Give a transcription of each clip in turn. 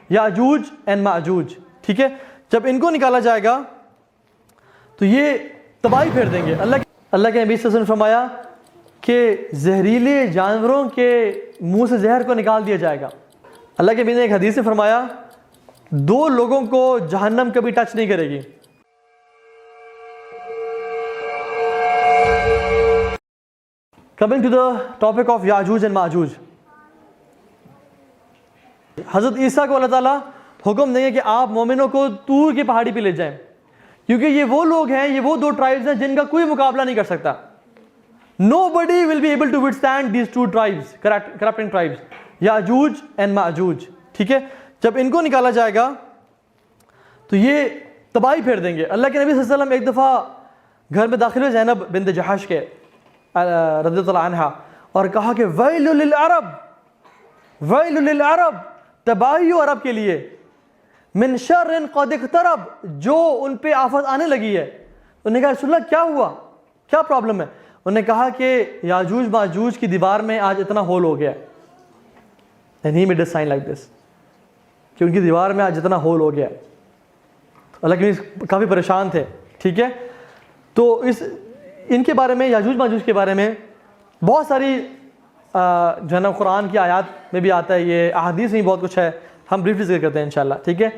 یاجوج and ماجوج، ٹھیک ہے. جب ان کو نکالا جائے گا تو یہ تباہی پھیر دیں گے. اللہ کے نبی صلی اللہ علیہ وسلم نے فرمایا کہ زہریلے جانوروں کے منہ سے زہر کو نکال دیا جائے گا. اللہ کے نبی نے ایک حدیث میں فرمایا 2 لوگوں کو جہنم کبھی ٹچ نہیں کرے گی. Coming to the topic of Yajuj and ماجوج. حضرت عیسیٰ کو اللہ تعالیٰ حکم دیں گے کہ آپ مومنوں کو طور کی پہاڑی پہ لے جائیں، کیونکہ یہ وہ لوگ ہیں، یہ وہ 2 ٹرائبز ہیں جن کا کوئی مقابلہ نہیں کر سکتا. Nobody will be able to withstand these 2 tribes, corrupting tribes, Yajuj and ماجوج. ٹھیک ہے. جب ان کو نکالا جائے گا تو یہ تباہی پھیر دیں گے. اللہ کے نبی صلی اللہ علیہ وسلم ایک دفعہ گھر میں داخل ہوئے زینب بنت جحش کے رضی اللہ عنہا، اور کہا کہ ویل للعرب، ویل للعرب، تباہی ہو عرب کے لیے، من شر قد اقترب، جو ان پہ آفت آنے لگی ہے. انہوں نے کہا رسول اللہ کیا ہوا، کیا پرابلم ہے؟ انہوں نے کہا کہ یاجوج ماجوج کی دیوار میں آج اتنا ہول ہو گیا. And he made a sign like this کہ ان کی دیوار میں آج اتنا ہول ہو گیا. اللہ کے کافی پریشان تھے. ٹھیک ہے. تو ان کے بارے میں، یاجوج ماجوج کے بارے میں بہت ساری جو ہے نا قرآن کی آیات میں بھی آتا ہے، یہ احادیث میں بہت کچھ ہے، ہم بریفلی ذکر کرتے ہیں انشاءاللہ. ٹھیک ہے.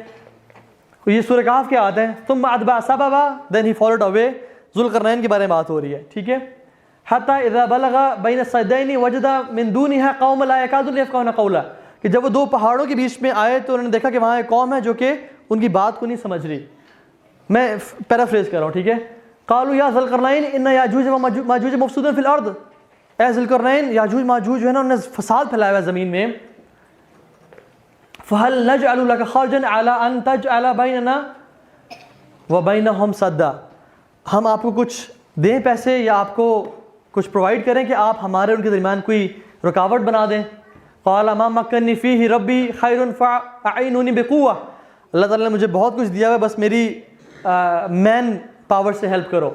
یہ سورہ کہف کے آتے ہیں. ثم اتبع سببا، then he followed away. Zulqarnain کے بارے میں بات ہو رہی ہے. ٹھیک ہے. حتی اذا بلغ بین السدین وجد من دونها قوم لا يكادون يفقهون قولا، کہ جب وہ 2 پہاڑوں کے بیچ میں آئے تو انہوں نے دیکھا کہ وہاں ایک قوم ہے جو کہ ان کی بات کو نہیں سمجھ رہی. میں پیرافریز کر رہا ہوں. ٹھیک ہے. قالوا یا ذی القرنین ان یاجوج و ماجوج مفسدون فی الارض، اے ذی القرنین، یاجوج ماجوج جو ہے نا انہوں نے فساد پھیلایا ہے زمین میں. فهل نجعل لك خرجا على ان تجعل بیننا وبینہم سدا، ہم آپ کو کچھ دیں پیسے یا آپ کو کچھ پرووائڈ کریں کہ آپ ہمارے ان کے درمیان کوئی رکاوٹ بنا دیں. قال ما مکنی فیہ ربی خیر فاعینونی بقوہ، اللہ تعالیٰ نے مجھے بہت کچھ دیا ہے، بس میری مین پاور سے ہیلپ کرو.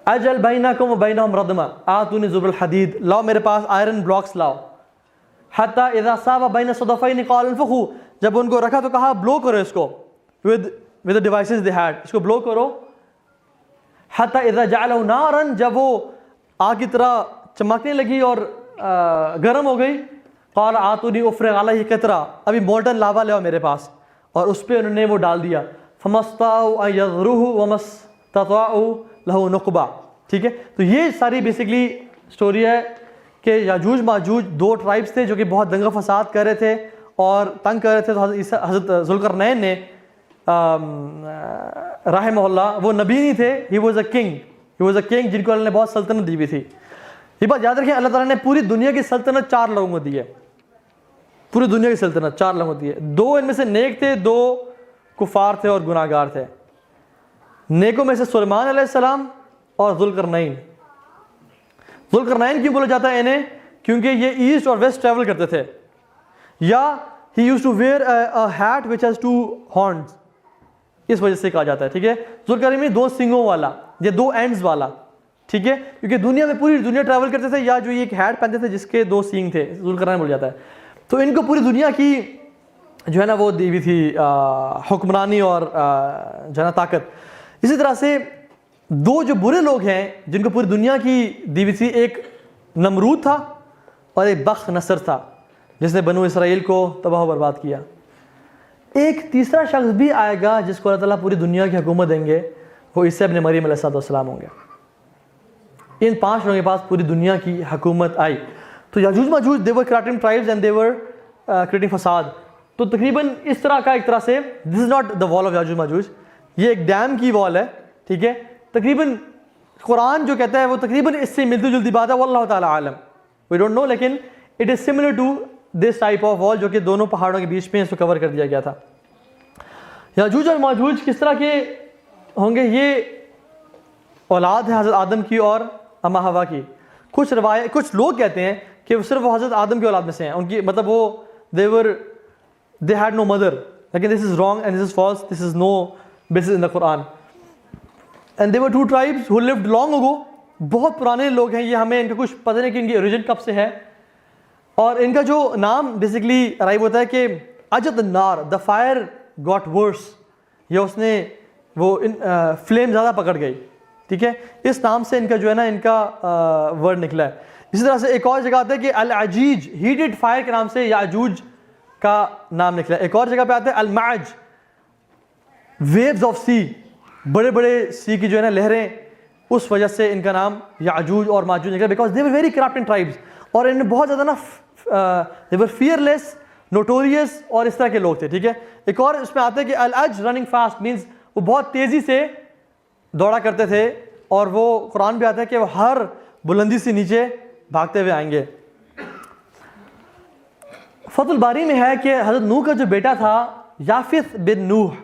اجل بینکم و بینہم ردما آتونی زبر الحدید، لاؤ میرے پاس آئرن بلاکس لاؤ. حتی اذا صاب بین الصدفین قال انفخوا، جب ان کو رکھا تو کہا بلو کرو اس کو with the devices they had، اس کو بلو کرو. حتی اذا جعلہ نارا، جب وہ آگ کی طرح چمکنے لگی اور گرم ہو گئی. قال آتونی افرغ علیہ قطرہ، ابھی مولٹن لاوا لے آؤ میرے پاس، اور اس پہ انہوں نے وہ ڈال دیا. فما استطاعوا ان یظہروہ وما استطاعوا لہ نقبا. ٹھیک ہے. تو یہ ساری بیسکلی سٹوری ہے کہ یاجوج ماجوج 2 ٹرائبس تھے جو کہ بہت دنگا فساد کر رہے تھے اور تنگ کر رہے تھے. تو حضرت ذوالقرنین نے رحمہ اللہ، وہ نبی نہیں تھے، ہی واز اے کنگ جن کو اللہ نے بہت سلطنت دی ہوئی تھی. یہ بات یاد رکھیں، اللہ تعالیٰ نے پوری دنیا کی سلطنت 4 لوگوں کو دی ہے. پوری دنیا کی سلطنت 4 لوگوں کو دی ہے. 2 ان میں سے نیک تھے، 2 کفار تھے اور گناہ گار تھے. نیکوں میں سے سلیمان علیہ السلام اور ذوالقرنین. ذوالقرنین کیوں بولا جاتا ہے انہیں؟ کیونکہ یہ ایسٹ اور ویسٹ ٹریول کرتے تھے. یا he used to wear a hat which has 2 horns، اس وجہ سے کہا جاتا ہے. ٹھیک ہے. ذوالقرنین 2 سنگوں والا یا 2 اینڈز والا. ٹھیک ہے. کیونکہ دنیا میں پوری دنیا ٹریول کرتے تھے، یا جو یہ ایک ہیٹ پہنتے تھے جس کے 2 سینگ تھے، ذوالقرنین بول جاتا ہے. تو ان کو پوری دنیا کی جو ہے نا وہ دی ہوئی تھی حکمرانی اور جو ہے نا طاقت. اسی طرح سے 2 جو برے لوگ ہیں جن کو پوری دنیا کی دی ہوئی تھی، ایک نمرود تھا اور ایک بخت نصر تھا جس نے بنو اسرائیل کو تباہ و برباد کیا. ایک تیسرا شخص بھی آئے گا جس کو اللہ تعالیٰ پوری دنیا کی حکومت دیں گے، وہ عیسیٰ ابن مریم علیہ السلام ہوں گے. ان 5 لوگوں کے پاس پوری دنیا کی حکومت آئی. تو یاجوج ماجوج they were creating tribes and they were creating فساد. تو تقریباً اس طرح کا ایک طرح سے this is not the wall of یاجوج ماجوج، یہ ایک ڈیم کی وال ہے. ٹھیک ہے. تقریباً قرآن جو کہتا ہے وہ تقریباً اس سے ملتی جلتی بات ہے، واللہ تعالیٰ عالم، we don't know، لیکن it is similar to this type of wall جو کہ دونوں پہاڑوں کے بیچ میں اس کو کور کر دیا گیا تھا. یاجوج اور ماجوج کس طرح کے ہوں گے؟ یہ اولاد ہے حضرت آدم کی اور اما ہوا کی. کچھ لوگ کہتے ہیں کہ وہ صرف حضرت آدم کی اولاد میں سے ہیں، ان کی مطلب وہ they had no mother، لیکن this is wrong and this is false، this is no basis in the Quran. And there were 2 tribes who lived long ago، بہت پرانے لوگ ہیں یہ، ہمیں ان کا کچھ پتہ نہیں کہ ان کی اوریجن کب سے ہے. اور ان کا جو نام بیسکلی ارائیو ہوتا ہے کہ اجت النار, the fire got worse, یا اس نے وہ فلیم زیادہ پکڑ گئی, ٹھیک ہے, اس نام سے ان کا جو ہے نا ان کا ورڈ نکلا ہے. اسی طرح سے ایک اور جگہ آتا ہے کہ العجیج, ہیٹڈ فائر کے نام سے یاجوج کا نام نکلا ہے. ایک اور جگہ پہ آتا ہے المعج, ویوز آف سی, بڑے بڑے سی کی جو ہے نا لہریں, اس وجہ سے ان کا نام یاجوج اور ماجوج نکلا, because they were very corrupt in tribes, اور ان میں بہت زیادہ نا دے ور فیئرلیس, نوٹوریس اور اس طرح کے لوگ تھے, ٹھیک ہے. ایک اور اس میں آتا ہے کہ العج رننگ فاسٹ مینس وہ بہت تیزی سے دوڑا کرتے تھے, اور وہ قرآن بھی آتا ہے کہ وہ ہر بلندی سے نیچے بھاگتے ہوئے آئیں گے. فتح الباری میں ہے کہ حضرت نوح کا جو بیٹا تھا یافث بن نوح,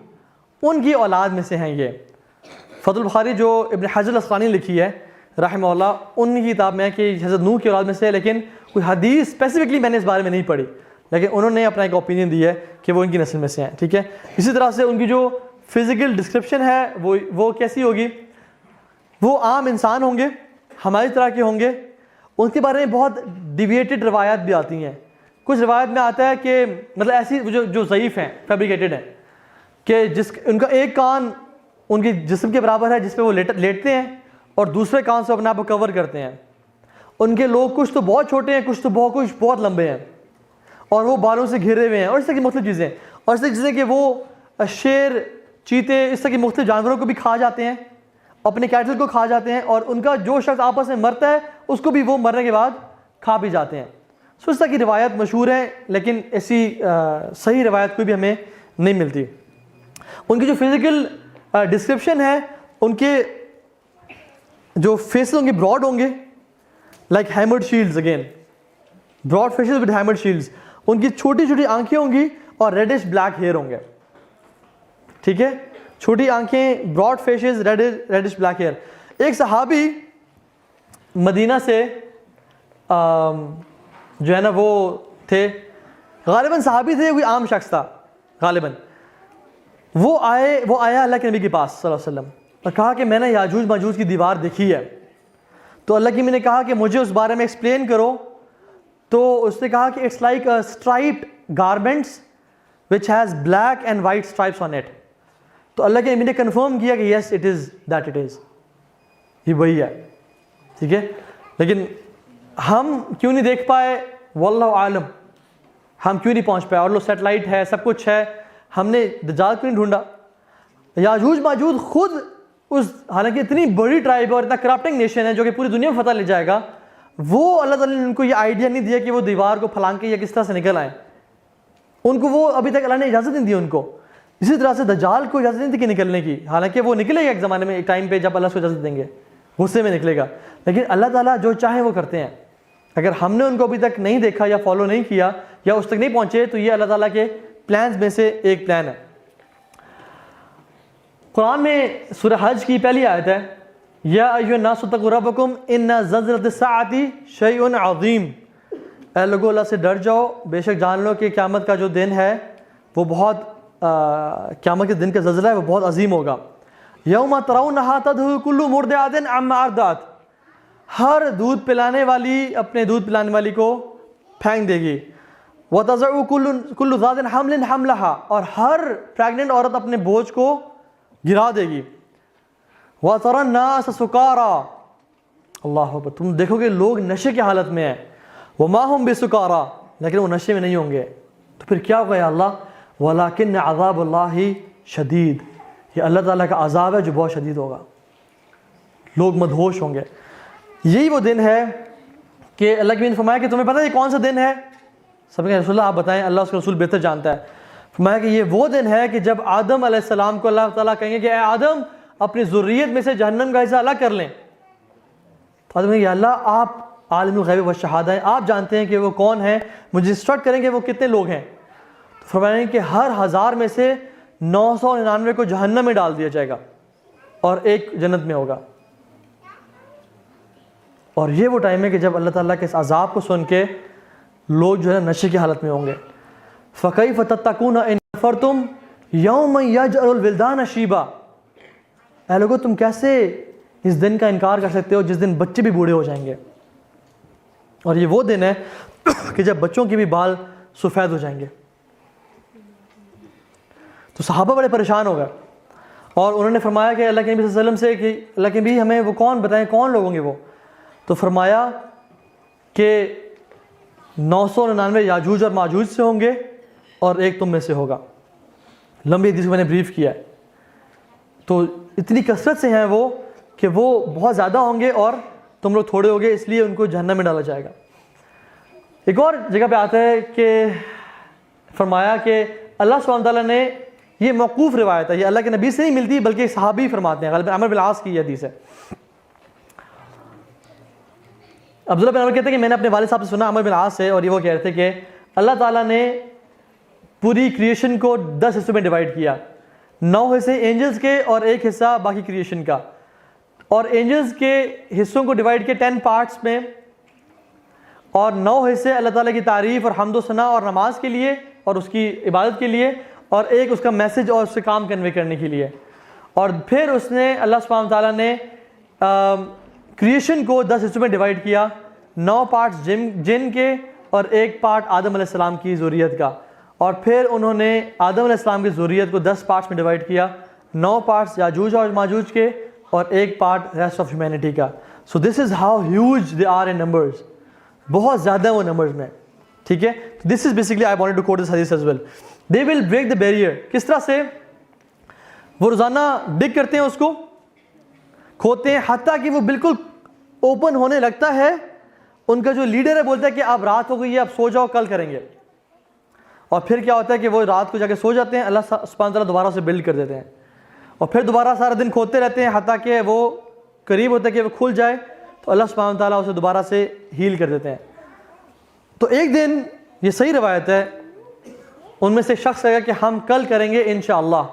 ان کی اولاد میں سے ہیں یہ. فتح الباری جو ابن حجر الاسقلانی لکھی ہے رحمہ اللہ, ان کی کتاب میں ہے کہ حضرت نوح کی اولاد میں سے ہے, لیکن کوئی حدیث اسپیسیفکلی میں نے اس بارے میں نہیں پڑھی, لیکن انہوں نے اپنا ایک اوپینین دی ہے کہ وہ ان کی نسل میں سے ہیں, ٹھیک ہے. اسی طرح سے ان کی جو فزیکل ڈسکرپشن ہے وہ کیسی ہوگی, وہ عام انسان ہوں گے, ہماری طرح کے ہوں گے. ان کے بارے میں بہت ڈیویٹڈ روایات بھی آتی ہیں. کچھ روایت میں آتا ہے کہ مطلب ایسی جو ضعیف ہیں, فیبریکیٹڈ ہیں, کہ ان کا ایک کان ان کے جسم کے برابر ہے جس پہ وہ لیٹتے ہیں, اور دوسرے کان سے اپنے آپ کو کور کرتے ہیں. ان کے لوگ کچھ تو بہت چھوٹے ہیں, کچھ بہت لمبے ہیں, اور وہ بالوں سے گھرے ہوئے ہیں, اور اس طرح کی مختلف چیزیں, اور اس طرح کی چیزیں کہ وہ شیر, چیتے, اس طرح کی مختلف جانوروں کو بھی کھا جاتے ہیں, اپنے کیٹل کو کھا جاتے ہیں, اور ان کا جو شخص آپس میں مرتا ہے اس کو بھی وہ مرنے کے بعد کھا بھی جاتے ہیں. سو اس طرح کی روایت مشہور ہیں, لیکن ایسی صحیح روایت کوئی بھی ہمیں نہیں ملتی. ان کی جو فزیکل ڈسکرپشن ہے, ان کے جو فیسز ہوں گے براڈ ہوں گے, like hammered shields, again broad faces with hammered shields. ان کی چھوٹی چھوٹی آنکھیں ہوں گی اور ریڈش بلیک ہیئر ہوں گے, ٹھیک ہے, چھوٹی آنکھیں, broad faces, reddish black hair. ایک صحابی مدینہ سے جو ہے نا وہ تھے, غالباً صحابی تھے, کوئی عام شخص تھا غالباً. وہ آیا اللہ کے نبی کے پاس صلی اللہ علیہ وسلم, اور کہا کہ میں نے یاجوج ماجوج کی دیوار دیکھی ہے. تو اللہ کی میں نے کہا کہ مجھے اس بارے میں ایکسپلین کرو. تو اس نے کہا کہ it's like striped garments which has black and white stripes on it. تو اللہ کے نبی نے کنفرم کیا کہ yes it is that, it is, یہ وہی ہے, ٹھیک ہے. لیکن ہم کیوں نہیں دیکھ پائے, واللہ عالم, ہم کیوں نہیں پہنچ پائے. اور لو سیٹلائٹ ہے, سب کچھ ہے, ہم نے دجال کیوں نہیں ڈھونڈا. یاجوج ماجوج خود اس, حالانکہ اتنی بڑی ٹرائب ہے اور اتنا کرپٹنگ نیشن ہے جو کہ پوری دنیا میں فتح لے جائے گا, وہ اللہ تعالیٰ نے ان کو یہ آئیڈیا نہیں دیا کہ وہ دیوار کو پھلانگ کے یا کس طرح سے نکل آئیں. ان کو وہ ابھی تک اللہ نے اجازت نہیں دی ان کو. اسی طرح سے دجال کو اجازت نہیں تھی کہ نکلنے کی, حالانکہ وہ نکلے گا ایک زمانے میں, ایک ٹائم پہ جب اللہ اس کو اجازت دیں گے, غصے میں نکلے گا. لیکن اللہ تعالیٰ جو چاہیں وہ کرتے ہیں. اگر ہم نے ان کو ابھی تک نہیں دیکھا یا فالو نہیں کیا یا اس تک نہیں پہنچے, تو یہ اللہ تعالیٰ کے پلانز میں سے ایک پلان ہے. قرآن میں سورہ حج کی پہلی آیت ہے, یا ایھا الناس اتقوا ربکم ان زلزلۃ الساعۃ شیء عظیم. اے لوگو اللہ سے ڈر جاؤ, بے شک جان لو کہ قیامت کا جو دن ہے وہ بہت, قیامت کے دن کا زلزلہ ہے وہ بہت عظیم ہوگا. یوم ترونھا تذہل کل مرضعۃ عما ارضعت, ہر دودھ پلانے والی اپنے دودھ پلانے والی کو پھینک دے گی. وتضع کل ذات حمل حملھا, اور ہر پریگننٹ عورت اپنے بوجھ کو گرا دے گی. وتری الناس سکارا, اللہ اکبر, تم دیکھو گے لوگ نشے کی حالت میں ہیں. وما هم بسکارا, لیکن وہ نشے میں نہیں ہوں گے. تو پھر کیا ہوگا یا اللہ, ولکن عذاب اللہ شدید, یہ اللہ تعالیٰ کا عذاب ہے جو بہت شدید ہوگا, لوگ مدہوش ہوں گے. یہی وہ دن ہے کہ اللہ کے نبی نے فرمایا کہ تمہیں پتہ ہے یہ کون سا دن ہے؟ سب کہ رسول اللہ آپ بتائیں, اللہ اس کا رسول بہتر جانتا ہے. فرمایا کہ یہ وہ دن ہے کہ جب آدم علیہ السلام کو اللہ تعالیٰ کہیں گے کہ اے آدم اپنی ذریت میں سے جہنم کا حصہ الگ کر لیں. تو آدم کہیں گے اللہ آپ عالم الغیب والشہادہ ہیں, آپ جانتے ہیں کہ وہ کون ہیں, مجھے انسٹرکٹ کریں کہ وہ کتنے لوگ ہیں. تو فرمایا کہ ہر 1000 میں سے 999 کو جہنم میں ڈال دیا جائے گا اور ایک جنت میں ہوگا. اور یہ وہ ٹائم ہے کہ جب اللہ تعالیٰ کے اس عذاب کو سن کے لوگ جو ہے نشے کی حالت میں ہوں گے. فَكَيْفَ تَتَّقُونَ إِن كَفَرْتُمْ يَوْمًا يَجْعَلُ الْوِلْدَانَ شِيبًا, اے لوگو تم کیسے اس دن کا انکار کر سکتے ہو جس دن بچے بھی بوڑھے ہو جائیں گے. اور یہ وہ دن ہے کہ جب بچوں کے بھی بال سفید ہو جائیں گے. تو صحابہ بڑے پریشان ہو گئے اور انہوں نے فرمایا کہ اللہ کے نبی صلی اللہ علیہ وسلم سے کہ اللہ کے نبی ہمیں وہ کون بتائیں کون لوگ ہوں گے وہ. تو فرمایا کہ 999 یاجوج اور ماجوج سے ہوں گے اور ایک تم میں سے ہوگا. لمبی حدیث کو میں نے بریف کیا ہے. تو اتنی کثرت سے ہیں وہ کہ وہ بہت زیادہ ہوں گے اور تم لوگ تھوڑے ہوگے, اس لیے ان کو جہنم میں ڈالا جائے گا. ایک اور جگہ پہ آتا ہے کہ فرمایا کہ اللہ سبحانہ تعالیٰ نے, یہ موقوف روایت ہے, یہ اللہ کے نبی سے نہیں ملتی بلکہ صحابی فرماتے ہیں, غالباً عمرو بن العاص کی یہ حدیث ہے. عبداللہ بن عمر کہتے ہیں کہ میں نے اپنے والد صاحب سے سنا, عمرو بن العاص سے, اور یہ وہ کہہ رہے تھے کہ اللہ تعالیٰ نے پوری کریشن کو 10 حصوں میں ڈیوائڈ کیا, 9 حصے اینجلز کے اور 1 حصہ باقی کریشن کا, اور اینجلز کے حصوں کو ڈیوائڈ کیا 10 پارٹس میں, اور 9 حصے اللہ تعالیٰ کی تعریف اور حمد و ثنا اور نماز کے لیے اور اس کی عبادت کے لیے, اور 1 اس کا میسج اور اس سے کام کنوے کرنے کے لیے. اور پھر اس نے اللہ سبحانہ تعالیٰ نے کریشن کو 10 حصوں میں ڈیوائڈ کیا, 9 پارٹس جن کے اور 1 پارٹ آدم علیہ السلام کی ذریت کا, اور پھر انہوں نے آدم علیہ السلام کی ذریت کو 10 پارٹس میں ڈیوائڈ کیا, 9 پارٹس یاجوج اور ماجوج کے اور 1 پارٹ ریسٹ آف ہیومینٹی کا. So this is how huge they are in numbers, بہت زیادہ وہ نمبرز میں, ٹھیک ہے. This is basically I wanted to quote this حدیث as well. They will break the barrier. کس طرح سے؟ وہ روزانہ ڈگ کرتے ہیں, اس کو کھوتے ہیں, حتیٰ کہ وہ بالکل اوپن ہونے لگتا ہے. ان کا جو لیڈر ہے بولتا ہے کہ اب رات ہو گئی ہے, اب سو جاؤ, کل کریں گے. اور پھر کیا ہوتا ہے کہ وہ رات کو جا کے سو جاتے ہیں, اللہ سبحانہ تعالیٰ دوبارہ اسے بلڈ کر دیتے ہیں, اور پھر دوبارہ سارا دن کھوتے رہتے ہیں, حتیٰ کہ وہ قریب ہوتا ہے کہ وہ کھل جائے تو اللہ سبحانہ تعالیٰ اسے دوبارہ سے ہیل کر دیتے ہیں. تو ایک دن, یہ صحیح روایت ہے, ان میں سے شخص کہے گا کہ ہم کل کریں گے انشاءاللہ,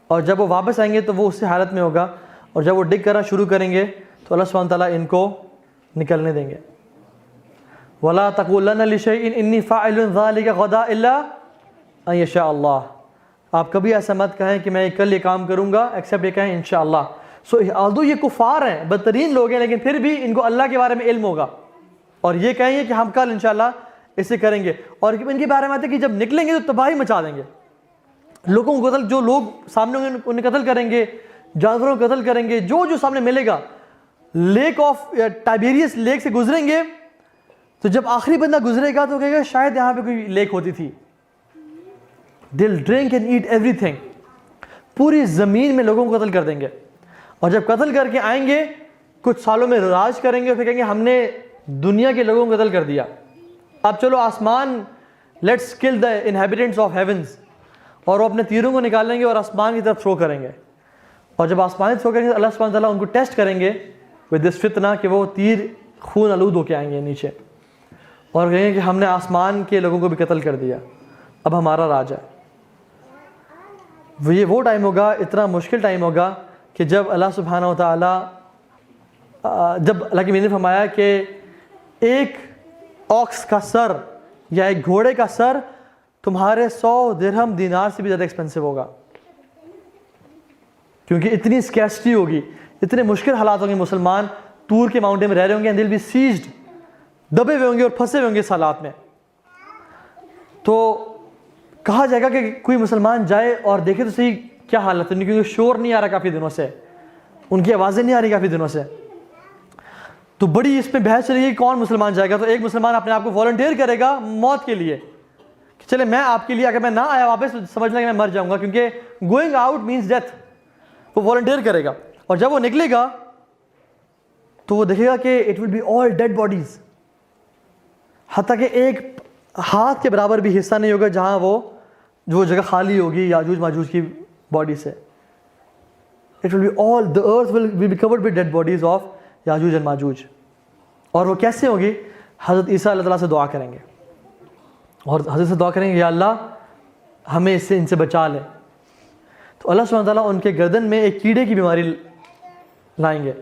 اور جب وہ واپس آئیں گے تو وہ اسی حالت میں ہوگا, اور جب وہ ڈگ کرنا شروع کریں گے تو اللہ سبحانہ تعالیٰ ان کو نکلنے دیں گے. وَلَا تَقُولَنَّ لِشَيْءٍ إِنِّي فَاعِلٌ ذَلِكَ غَدًا إِلَّا أَن يَشَاءَ اللَّهُ. آپ کبھی ایسا مت کہیں کہ میں کل یہ کام کروں گا ایکسیپٹ یہ کہیں انشاءاللہ. سو آلدو یہ کفار ہیں, بدترین لوگ ہیں, لیکن پھر بھی ان کو اللہ کے بارے میں علم ہوگا, اور یہ کہیں گے کہ ہم کل انشاءاللہ اسے کریں گے. اور ان کے بارے میں آتا ہے کہ جب نکلیں گے تو تباہی مچا دیں گے, لوگوں کو قتل, جو لوگ سامنے ہوں گے انہیں قتل کریں گے, جانوروں کو قتل کریں گے, جو سامنے ملے گا. لیک آف ٹائبیریس لیک سے گزریں گے, تو جب آخری بندہ گزرے گا تو کہے گا شاید یہاں پہ کوئی لیک ہوتی تھی. They'll drink and eat everything. پوری زمین میں لوگوں کو قتل کر دیں گے, اور جب قتل کر کے آئیں گے کچھ سالوں میں راج کریں گے, اور پھر کہیں گے ہم نے دنیا کے لوگوں کو قتل کر دیا, اب چلو آسمان, لیٹس کل دا انہیبیٹنٹس آف ہیونز, اور وہ اپنے تیروں کو نکالیں گے اور آسمان کی طرف تھرو کریں گے. اور جب آسمان کی تھرو کریں گے تو اللہ سبحانہ تعالیٰ ان کو ٹیسٹ کریں گے ود دس فتنہ, کہ وہ تیر خون آلود ہو کے آئیں گے نیچے, اور کہیں گے کہ ہم نے آسمان کے لوگوں کو بھی قتل کر دیا, اب ہمارا راج ہے. یہ وہ ٹائم ہوگا, اتنا مشکل ٹائم ہوگا کہ جب اللہ سبحانہ و تعالیٰ, جب اللہ کے نبی نے فرمایا کہ ایک آکس کا سر یا ایک گھوڑے کا سر تمہارے 100 درہم دینار سے بھی زیادہ ایکسپینسو ہوگا, کیونکہ اتنی اسکیسٹی ہوگی, اتنے مشکل حالات ہوں گے. مسلمان طور کے ماؤنٹین میں رہ رہے ہوں گے, دل بھی سیزڈ, دبے ہوئے ہوں گے اور پھنسے ہوئے ہوں گے اس حالات میں. تو کہا جائے گا کہ کوئی مسلمان جائے اور دیکھے تو صحیح کیا حالت ہے, کیونکہ شور نہیں آ رہا کافی دنوں سے, ان کی آوازیں نہیں آ رہی کافی دنوں سے. تو بڑی اس میں بحث چلے گی کون مسلمان جائے گا. تو ایک مسلمان اپنے آپ کو والنٹیئر کرے گا موت کے لیے, کہ چلے میں آپ کے لیے, اگر میں نہ آیا واپس تو سمجھ لیں کہ میں مر جاؤں گا, کیونکہ گوئنگ آؤٹ مینس ڈیتھ. وہ والنٹیئر کرے گا, اور جب وہ نکلے گا تو وہ دیکھے گا کہ it will be all dead bodies, حتیٰ کہ ایک ہاتھ کے برابر بھی حصہ نہیں ہوگا جہاں وہ جگہ خالی ہوگی یاجوج ماجوج کی باڈی سے. It will be all, the earth will be covered with dead bodies of یاجوج اور ماجوج. اور وہ کیسے ہوگی؟ حضرت عیسیٰ اللہ تعالیٰ سے دعا کریں گے, اور حضرت سے دعا کریں گے یا اللہ ہمیں ان سے بچا لے. تو اللہ سبحانہ تعالیٰ ان کے گردن میں ایک کیڑے کی بیماری لائیں گے.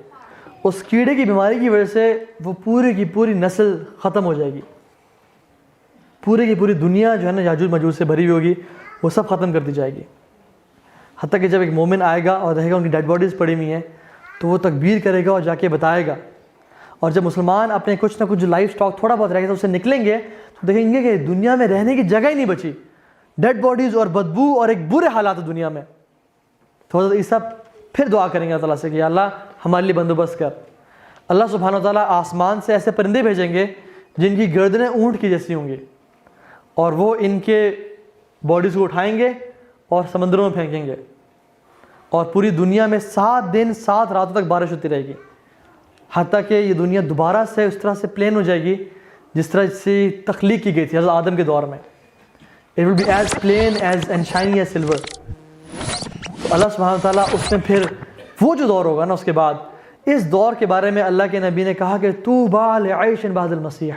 اس کیڑے کی بیماری کی وجہ سے وہ پوری کی پوری نسل ختم ہو جائے گی, پوری کی پوری دنیا جو ہے نا یاجوج ماجوج سے بھری ہوئی ہوگی, وہ سب ختم کر دی جائے گی. حتیٰ کہ جب ایک مومن آئے گا اور دیکھے گا ان کی ڈیڈ باڈیز پڑی ہوئی ہیں تو وہ تکبیر کرے گا اور جا کے بتائے گا. اور جب مسلمان اپنے کچھ نہ کچھ جو لائف سٹاک تھوڑا بہت رہ گیا تو اس سے نکلیں گے تو دیکھیں گے کہ دنیا میں رہنے کی جگہ ہی نہیں بچی, ڈیڈ باڈیز اور بدبو اور ایک برے حالات دنیا میں. تو حضرت عیسیٰ پھر دعا کریں گے اللہ تعالیٰ سے کہ یا اللہ ہمارے لیے بندوبست کر. اللہ سبحانہ وتعالیٰ آسمان سے ایسے پرندے بھیجیں گے جن کی گردنیں اونٹ کی جیسی ہوں گی, اور وہ ان کے باڈیز کو اٹھائیں گے اور سمندروں میں پھینکیں گے, اور پوری دنیا میں 7 دن 7 راتوں تک بارش ہوتی رہے گی, حتیٰ کہ یہ دنیا دوبارہ سے اس طرح سے پلین ہو جائے گی جس طرح سے تخلیق کی گئی تھی حضرت آدم کے دور میں. It will be as plain as and shiny as silver. تو اللہ سبحانہ تعالیٰ اس میں پھر وہ جو دور ہوگا نا اس کے بعد, اس دور کے بارے میں اللہ کے نبی نے کہا کہ طوبیٰ لعیش بعد المسیح,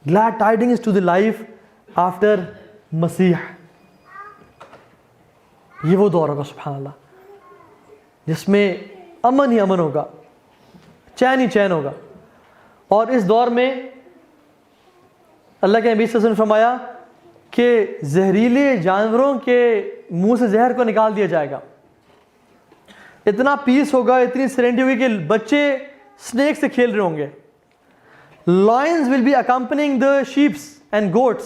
glad tidings to the life after مسیح. یہ وہ دور ہوگا سبحان اللہ جس میں امن ہی امن ہوگا, چین ہی چین ہوگا. اور اس دور میں اللہ کے نبی صلی اللہ علیہ وسلم نے فرمایا کہ زہریلے جانوروں کے منہ سے زہر کو نکال دیا جائے گا. اتنا پیس ہوگا, اتنی سرینڈی ہوگی کہ بچے سنیک سے کھیل رہے ہوں گے. Lions will be accompanying the sheeps and goats.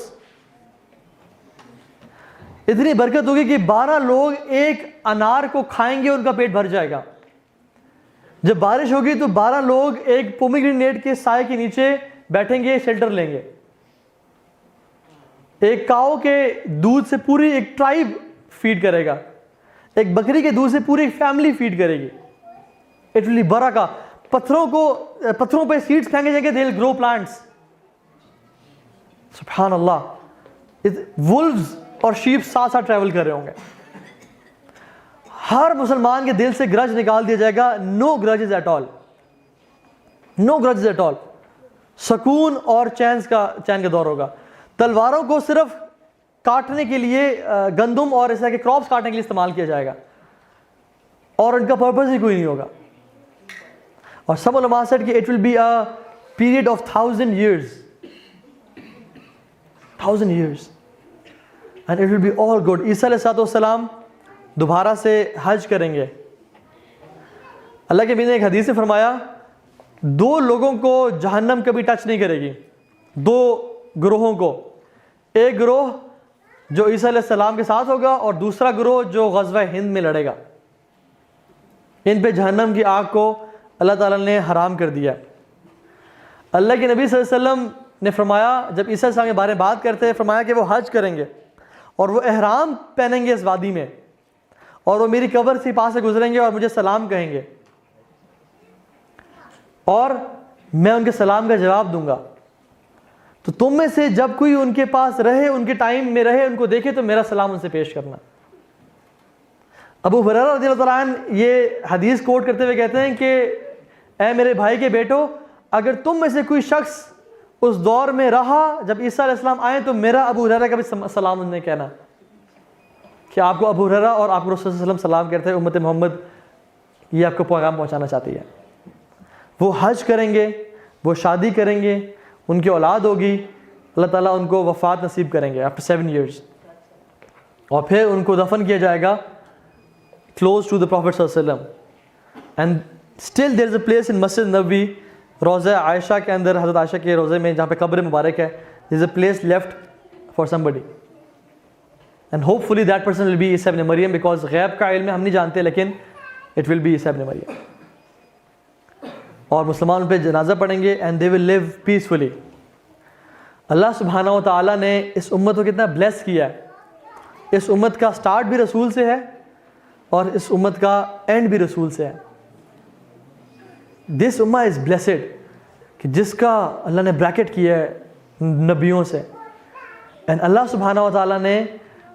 اتنی برکت ہوگی کہ 12 لوگ ایک انار کو کھائیں گے, ان کا پیٹ بھر جائے گا. جب بارش ہوگی تو 12 لوگ ایک پومیگرینیٹ کے سائے کے نیچے بیٹھیں گے, شیلٹر لیں گے. ایک کاؤ کے دودھ سے پوری ایک ٹرائب فیڈ کرے گا, ایک بکری کے دودھ سے پوری ایک فیملی فیڈ کرے گی. اٹ ول بی برکہ. پتھروں پہ سیڈز پھینکے جائیں گے, دے ول گرو پلانٹس. سبحان اللہ. وولفز اور شیپ ساتھ ساتھ ٹریول کر رہے ہوں گے. ہر مسلمان کے دل سے گرج نکال دیا جائے گا. No grudges at all, no grudges at all. سکون اور چین کا دور ہوگا. تلواروں کو صرف کاٹنے کے لیے, گندم اور اس طرح کے کراپس کاٹنے کے لیے استعمال کیا جائے گا, اور ان کا پرپز ہی کوئی نہیں ہوگا. اور سب علماء said کہ it will be a period of 1000 years, 1000 years, and it will be all good. عیسیٰ علیہ السلام دوبارہ سے حج کریں گے. اللہ کے نبی نے ایک حدیث میں فرمایا 2 لوگوں کو جہنم کبھی ٹچ نہیں کرے گی. 2 گروہوں کو, ایک گروہ جو عیسیٰ علیہ السلام کے ساتھ ہوگا, اور دوسرا گروہ جو غزوہ ہند میں لڑے گا. ان پہ جہنم کی آگ کو اللہ تعالیٰ نے حرام کر دیا. اللہ کے نبی صلی اللہ علیہ وسلم نے فرمایا, جب عیسیٰ علیہ السلام کے بارے میں بات کرتے ہیں, فرمایا کہ وہ حج کریں گے اور وہ احرام پہنیں گے اس وادی میں, اور وہ میری قبر سے پاس سے گزریں گے اور مجھے سلام کہیں گے, اور میں ان کے سلام کا جواب دوں گا. تو تم میں سے جب کوئی ان کے پاس رہے, ان کے ٹائم میں رہے, ان کو دیکھے, تو میرا سلام ان سے پیش کرنا. ابو ہریرہ رضی اللہ تعالیٰ عنہ یہ حدیث کوٹ کرتے ہوئے کہتے ہیں کہ اے میرے بھائی کے بیٹو, اگر تم میں سے کوئی شخص اس دور میں رہا جب عیسیٰ علیہ السلام آئے, تو میرا ابو ہریرہ کا بھی سلام انہیں کہنا کہ آپ کو ابو ہریرہ اور آپ کو رسول صلی اللہ علیہ وسلم سلام کرتے ہیں, امت محمد یہ آپ کو پیغام پہنچانا چاہتی ہے. وہ حج کریں گے, وہ شادی کریں گے, ان کی اولاد ہوگی, اللہ تعالیٰ ان کو وفات نصیب کریں گے after 7 years, اور پھر ان کو دفن کیا جائے گا close to the Prophet صلی اللہ علیہ وسلم. And still there is a place in Masjid Nabawi, روضہ عائشہ کے اندر, حضرت عائشہ کے روضے میں جہاں پہ قبر مبارک ہے, there is a place left for somebody, and hopefully that person will be Isa ibn Maryam, because غیب کا علم ہم نہیں جانتے, لیکن it will be Isa ibn مریم. اور مسلمان ان پہ جنازہ پڑھیں گے and they will live peacefully. اللہ سبحانہ و تعالیٰ نے اس امت کو کتنا بلیس کیا ہے. اس امت کا سٹارٹ بھی رسول سے ہے, اور اس امت کا اینڈ بھی رسول سے ہے. دس امہ از بلیسڈ, کہ جس کا اللہ نے بریکٹ کیا ہے نبیوں سے. اینڈ اللہ سبحانہ و تعالیٰ نے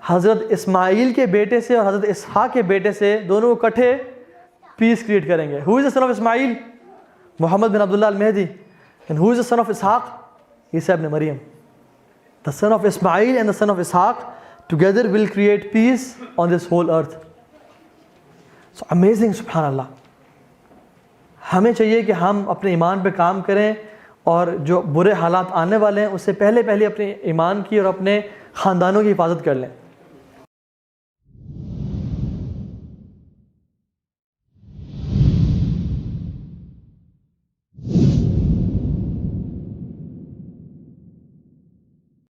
حضرت اسماعیل کے بیٹے سے اور حضرت اسحاق کے بیٹے سے دونوں کو اکٹھے پیس کریٹ کریں گے. Who is the son of Ismail? Muhammad bin Abdullah al Mahdi. And who is the son of Ishaq? Isa ibn Maryam. The son of Ismail and the son of Ishaq together will create peace on this whole earth. So amazing, سبحان اللہ. ہمیں چاہیے کہ ہم اپنے ایمان پہ کام کریں, اور جو برے حالات آنے والے ہیں اس سے پہلے اپنے ایمان کی اور اپنے خاندانوں کی حفاظت کر لیں.